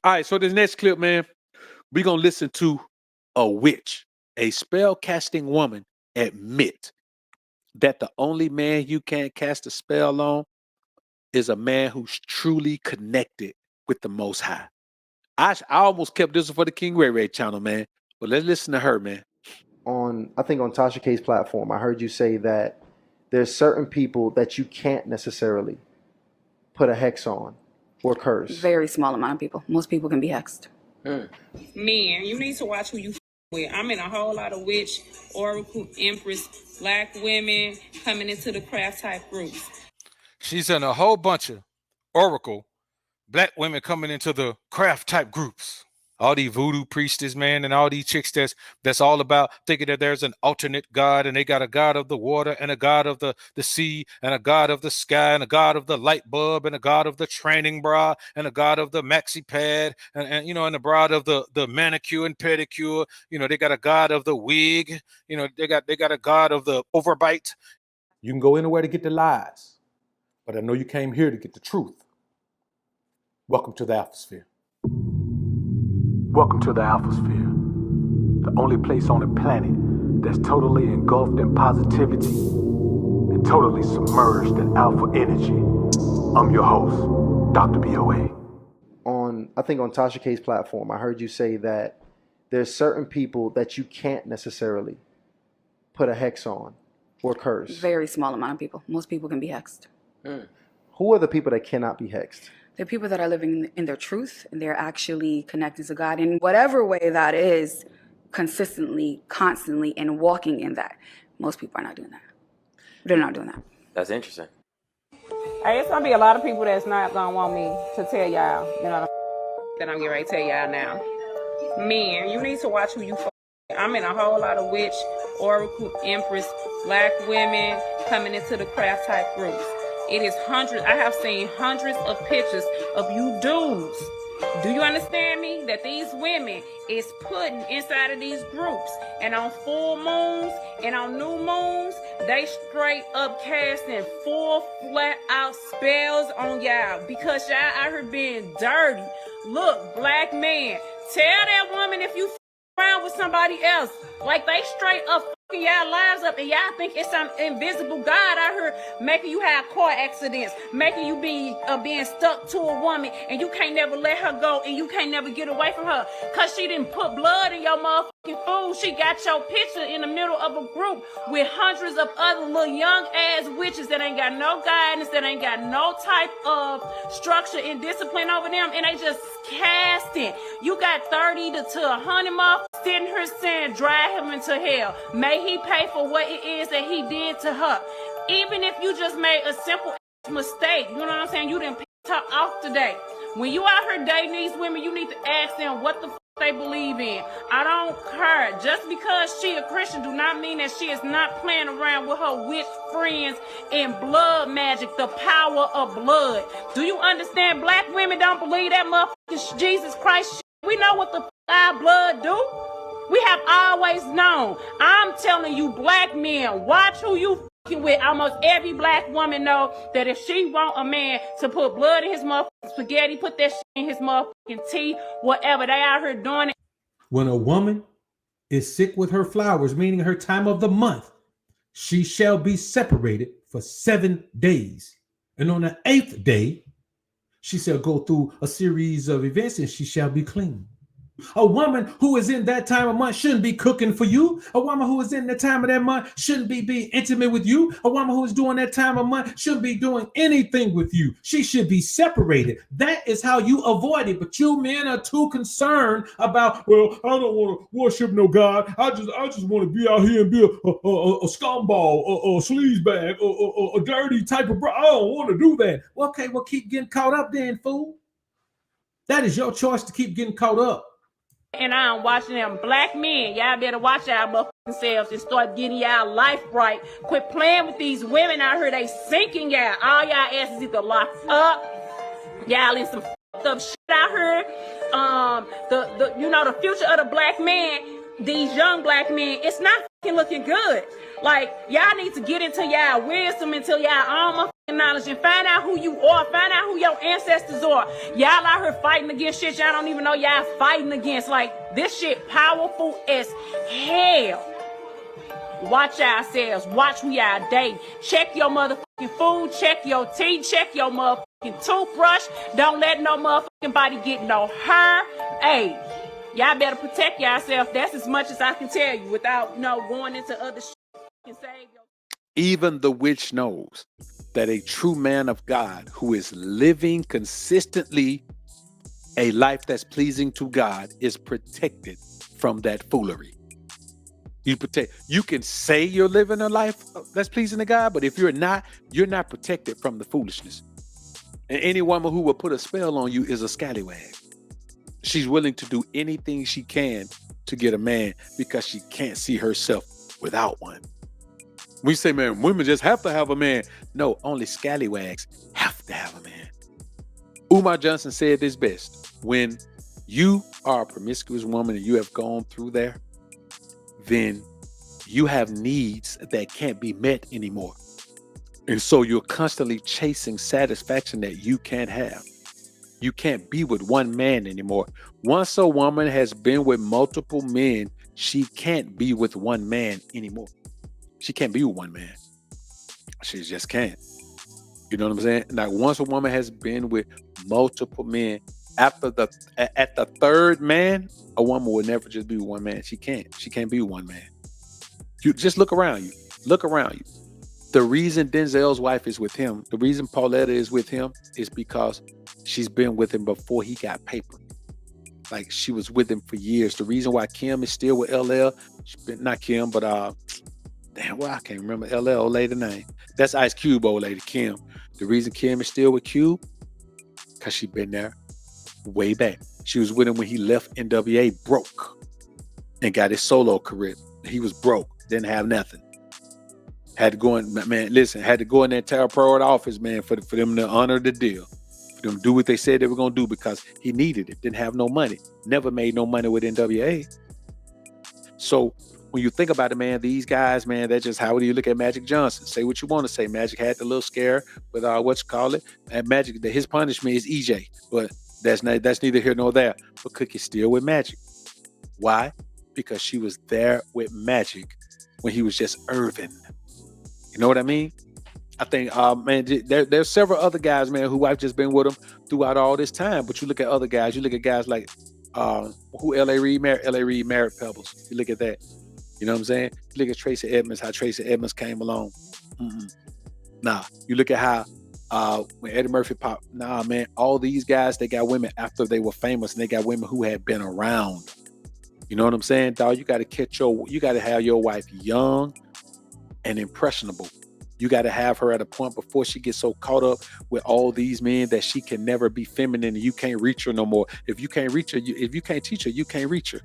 All right, so this next clip, man, we're going to listen to a witch, a spell-casting woman, admit that the only man you can't cast a spell on is a man who's truly connected with the Most High. I almost kept this one for the King Ray Ray channel, man, but let's listen to her, man. I think on Tasha K's platform, I heard you say that there's certain people that you can't necessarily put a hex on or curse. Very small amount of people. Most people can be hexed. Men, you need to watch who you with. I'm in a whole lot of witch, oracle, empress, black women coming into the craft type groups. She's in a whole bunch of oracle, black women coming into the craft type groups. All these voodoo priestess, man, and all these chicks that's all about thinking that there's an alternate God, and they got a God of the water and a God of the sea and a God of the sky and a God of the light bulb and a God of the training bra and a God of the maxi pad and you know, and the God of the manicure and pedicure. You know, they got a God of the wig. You know, they got a God of the overbite. You can go anywhere to get the lies, but I know you came here to get the truth. Welcome to the Alphasphere. Welcome to the Alphasphere, the only place on the planet that's totally engulfed in positivity and totally submerged in alpha energy. I'm your host, Dr. BOA. I think on Tasha K's platform, I heard you say that there's certain people that you can't necessarily put a hex on or curse. Very small amount of people. Most people can be hexed. Who are the people that cannot be hexed? They're people that are living in their truth, and they're actually connected to God in whatever way that is, consistently, constantly, and walking in that. Most people are not doing that. They're not doing that. That's interesting. Hey, it's gonna be a lot of people that's not gonna want me to tell y'all, you know, that I'm getting ready to tell y'all now. Men, you need to watch who you I'm in a whole lot of witch, oracle, empress, black women coming into the craft type groups. It is hundreds. I have seen hundreds of pictures of you dudes. Do you understand me? That these women is putting inside of these groups, and on full moons and on new moons, they straight up casting full flat out spells on y'all because y'all out here being dirty. Look, black man, tell that woman if you around with somebody else, like they straight up fucking y'all lives up, and y'all think it's some invisible God out here making you have car accidents, making you be being stuck to a woman, and you can't never let her go, and you can't never get away from her, cause she didn't put blood in your motherfucking food. She got your picture in the middle of a group with hundreds of other little young ass witches that ain't got no guidance, that ain't got no type of structure and discipline over them, and they just casting. You got 30 to 100 motherfuckers sitting here saying, drive him into hell. May he pay for what it is that he did to her. Even if you just made a simple mistake, you know what I'm saying? You didn't piss her off today. When you out here dating these women, you need to ask them what the they believe in. I don't care. Just because she a Christian do not mean that she is not playing around with her witch friends and blood magic, the power of blood. Do you understand? Black women don't believe that motherfucking Jesus Christ shit. We know what the our blood do. We have always known. I'm telling you, black men, watch who you fucking with. Almost every black woman know that if she want a man to put blood in his motherfucking spaghetti, put that shit in his motherfucking tea, whatever, they out here doing it. When a woman is sick with her flowers, meaning her time of the month, she shall be separated for 7 days. And on the 8th day, she shall go through a series of events and she shall be clean. A woman who is in that time of month shouldn't be cooking for you. A woman who is in the time of that month shouldn't be being intimate with you. A woman who is doing that time of month shouldn't be doing anything with you. She should be separated. That is how you avoid it. But you men are too concerned about, well, I don't want to worship no God. I just want to be out here and be a scumball, a sleazebag, a dirty type of bro. I don't want to do that. Okay, well, keep getting caught up then, fool. That is your choice to keep getting caught up. And I'm watching them black men. Y'all better watch y'all motherfucking selves and start getting y'all life right. Quit playing with these women out here. They sinking y'all. All y'all asses either locked up. Y'all in some up shit out here. The future of the black man, these young black men, it's not fucking looking good. Like, y'all need to get into y'all wisdom, into y'all own motherfucking knowledge, and find out who you are, find out who your ancestors are. Y'all out here fighting against shit y'all don't even know y'all fighting against. Like, this shit powerful as hell. Watch yourselves. Watch who y'all dating. Check your motherfucking food. Check your teeth. Check your motherfucking toothbrush. Don't let no motherfucking body get no hair. Hey, y'all better protect yourself. That's as much as I can tell you without, going into other shit. Even the witch knows that a true man of God who is living consistently a life that's pleasing to God is protected from that foolery. You can say you're living a life that's pleasing to God, but if you're not protected from the foolishness. And any woman who will put a spell on you is a scallywag. She's willing to do anything she can to get a man because she can't see herself without one. We say, man, women just have to have a man. No, only scallywags have to have a man. Umar Johnson said this best. When you are a promiscuous woman and you have gone through there, then you have needs that can't be met anymore. And so you're constantly chasing satisfaction that you can't have. You can't be with one man anymore. Once a woman has been with multiple men, she can't be with one man anymore. She can't be with one man. She just can't. You know what I'm saying? Now, once a woman has been with multiple men, at the third man, a woman will never just be with one man. She can't be with one man. You just look around you. Look around you. The reason Denzel's wife is with him, the reason Pauletta is with him is because she's been with him before he got paper. Like, she was with him for years. The reason why Kim is still with LL, not Kim, but I can't remember LL old lady name. That's Ice Cube old lady, Kim. The reason Kim is still with Cube, because she been there way back. She was with him when he left NWA broke and got his solo career. He was broke, didn't have nothing. Had to go in there and tell pro office, man, for them to honor the deal. For them to do what they said they were going to do because he needed it. Didn't have no money. Never made no money with NWA. So when you think about it, man, these guys, man, that's just how do you look at Magic Johnson? Say what you want to say. Magic had the little scare with and Magic, his punishment is EJ, but that's neither here nor there. But Cookie's still with Magic. Why? Because she was there with Magic when he was just Irvin. You know what I mean? I think, man, there's several other guys, man, who I've just been with them throughout all this time. But you look at other guys. You look at guys like who L.A. Reid married. L.A. Reid married Pebbles. You look at that. You know what I'm saying? You look at Tracy Edmonds, how Tracy Edmonds came along. Nah, you look at how when Eddie Murphy popped. Nah, man, all these guys, they got women after they were famous, and they got women who had been around. You know what I'm saying, dog? You got to have your wife young and impressionable. You got to have her at a point before she gets so caught up with all these men that she can never be feminine and you can't reach her no more. If you can't reach her, if you can't teach her, you can't reach her.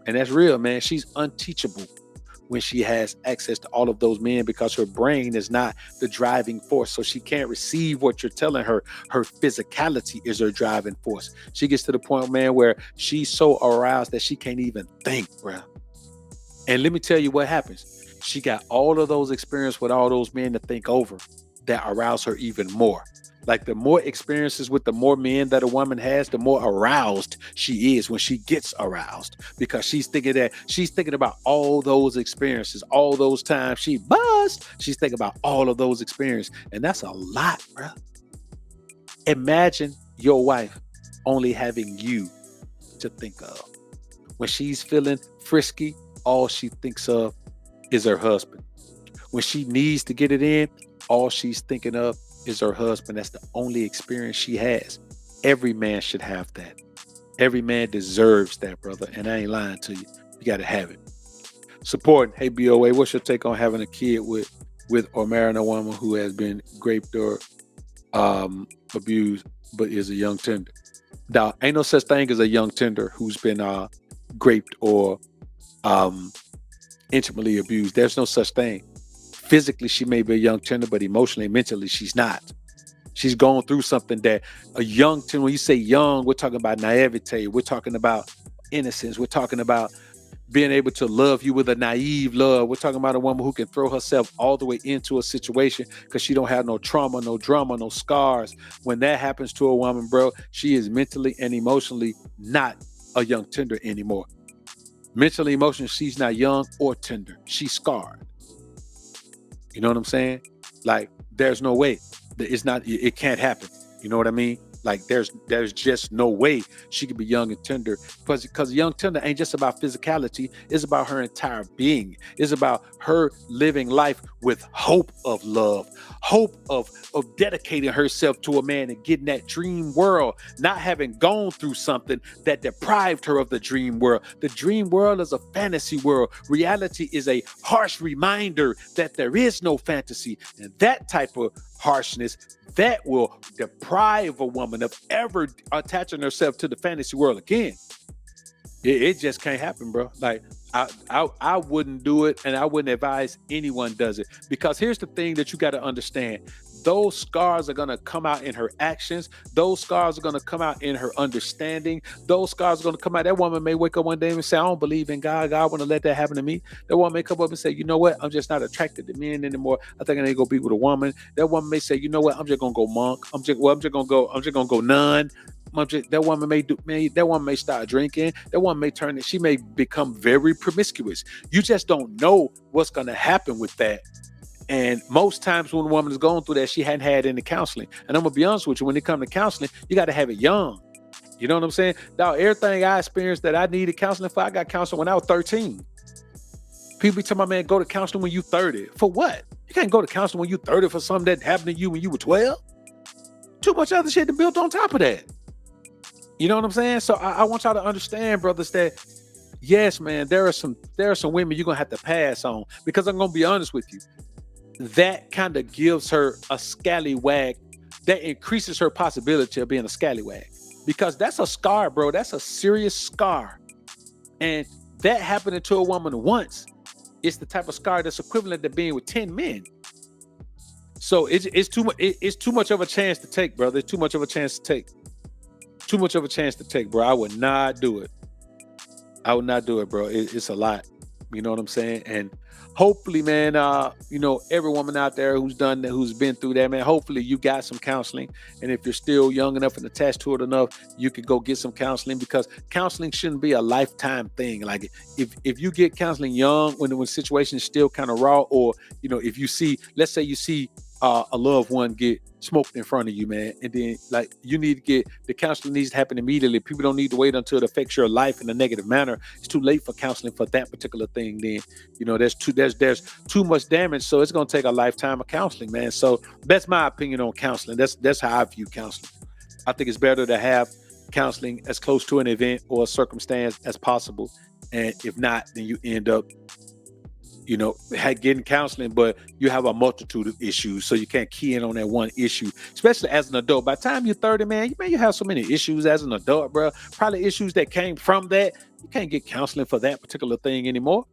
And that's real, man. She's unteachable when she has access to all of those men because her brain is not the driving force. So she can't receive what you're telling her. Her physicality is her driving force. She gets to the point, man, where she's so aroused that she can't even think, bro. And let me tell you what happens. She got all of those experiences with all those men to think over that arouse her even more. Like the more experiences with the more men that a woman has, the more aroused she is when she gets aroused because she's thinking about all those experiences, all those times she buzzed. She's thinking about all of those experiences. And that's a lot, bro. Imagine your wife only having you to think of. When she's feeling frisky, all she thinks of is her husband. When she needs to get it in, all she's thinking of is her husband. That's the only experience she has. Every man should have that. Every man deserves that, brother. And I ain't lying to you. You got to have it. Support. Hey, BOA, what's your take on having a kid with or marrying a woman who has been raped or abused but is a young tender? Now, ain't no such thing as a young tender who's been raped or intimately abused. There's no such thing. Physically, she may be a young tender, but emotionally, mentally, she's not. She's going through something that a young tender, when you say young, we're talking about naivete. We're talking about innocence. We're talking about being able to love you with a naive love. We're talking about a woman who can throw herself all the way into a situation because she don't have no trauma, no drama, no scars. When that happens to a woman, bro, she is mentally and emotionally not a young tender anymore. Mentally, emotionally, she's not young or tender. She's scarred. You know what I'm saying? Like, there's no way. It can't happen. You know what I mean? Like, there's just no way she could be young and tender, because young tender ain't just about physicality. It's about her entire being. It's about her living life with hope of love, hope of dedicating herself to a man and getting that dream world, not having gone through something that deprived her of the dream world. The dream world is a fantasy world. Reality is a harsh reminder that there is no fantasy, and that type of harshness that will deprive a woman of ever attaching herself to the fantasy world again. It just can't happen, bro. Like, I wouldn't do it, and I wouldn't advise anyone does it, because here's the thing that you got to understand. Those scars are going to come out in her actions. Those scars are going to come out in her understanding. Those scars are going to come out. That woman may wake up one day and say, I don't believe in God. God wouldn't let that happen to me. That woman may come up and say, you know what? I'm just not attracted to men anymore. I think I need to go be with a woman. That woman may say, you know what? I'm just going to go monk. I'm just going to go nun. That woman may start drinking. That woman may she may become very promiscuous. You just don't know what's going to happen with that. And most times when a woman is going through that, she hadn't had any counseling. And I'm going to be honest with you, when it comes to counseling, you got to have it young. You know what I'm saying? Dog, everything I experienced that I needed counseling for, I got counseling when I was 13. People be telling my man, go to counseling when you 30. For what? You can't go to counseling when you 30 for something that happened to you when you were 12. Too much other shit to build on top of that. You know what I'm saying? So I want y'all to understand, brothers, that yes, man, there are some women you're going to have to pass on, because I'm going to be honest with you. That kind of gives her a scallywag. That increases her possibility of being a scallywag, because that's a scar, bro. That's a serious scar. And that happening to a woman once, it's the type of scar that's equivalent to being with 10 men. So it's too much. It's too much of a chance to take, brother. It's too much of a chance to take. Too much of a chance to take, bro. I would not do it. I would not do it, bro. It's a lot. You know what I'm saying? And hopefully, man, every woman out there who's done that, who's been through that, man, hopefully you got some counseling. And if you're still young enough and attached to it enough, you could go get some counseling, because counseling shouldn't be a lifetime thing. Like, if you get counseling young, when situation is still kind of raw, or, if you see, let's say you see a loved one get smoked in front of you, man, and then, like, you need to get the counseling needs to happen immediately. People don't need to wait until it affects your life in a negative manner. It's too late for counseling for that particular thing. Then, there's too much damage, so it's going to take a lifetime of counseling, man. So that's my opinion on counseling. That's how I view counseling. I think it's better to have counseling as close to an event or a circumstance as possible, and if not, then you end up getting counseling, but you have a multitude of issues, so you can't key in on that one issue, especially as an adult. By the time you're 30, man, you have so many issues as an adult, bro. Probably issues that came from that. You can't get counseling for that particular thing anymore.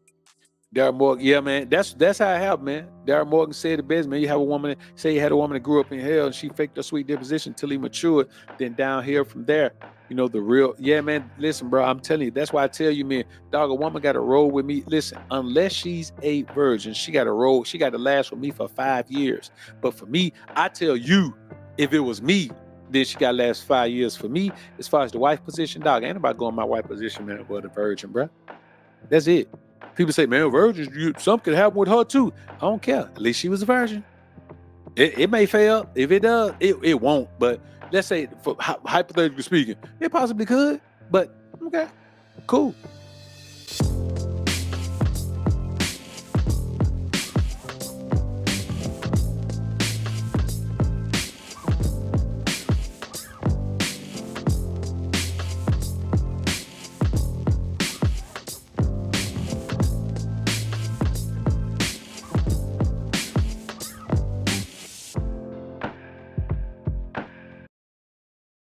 Darren Morgan, yeah, man, that's how it happened, man. Darren Morgan said it best, man. You had a woman that grew up in hell, and she faked her sweet disposition till he matured. Then downhill from there, the real, yeah, man. Listen, bro, I'm telling you, that's why I tell you, man, dog, a woman got to roll with me. Listen, unless she's a virgin, she got to roll. She got to last with me for 5 years. But for me, I tell you, if it was me, then she got to last 5 years. For me, as far as the wife position, dog, ain't nobody going my wife position, man, but a virgin, bro. That's it. People say, man, virgins, something could happen with her too. I don't care. At least she was a virgin. It may fail. If it does, it won't. But let's say, for hypothetically speaking, it possibly could. But okay, cool.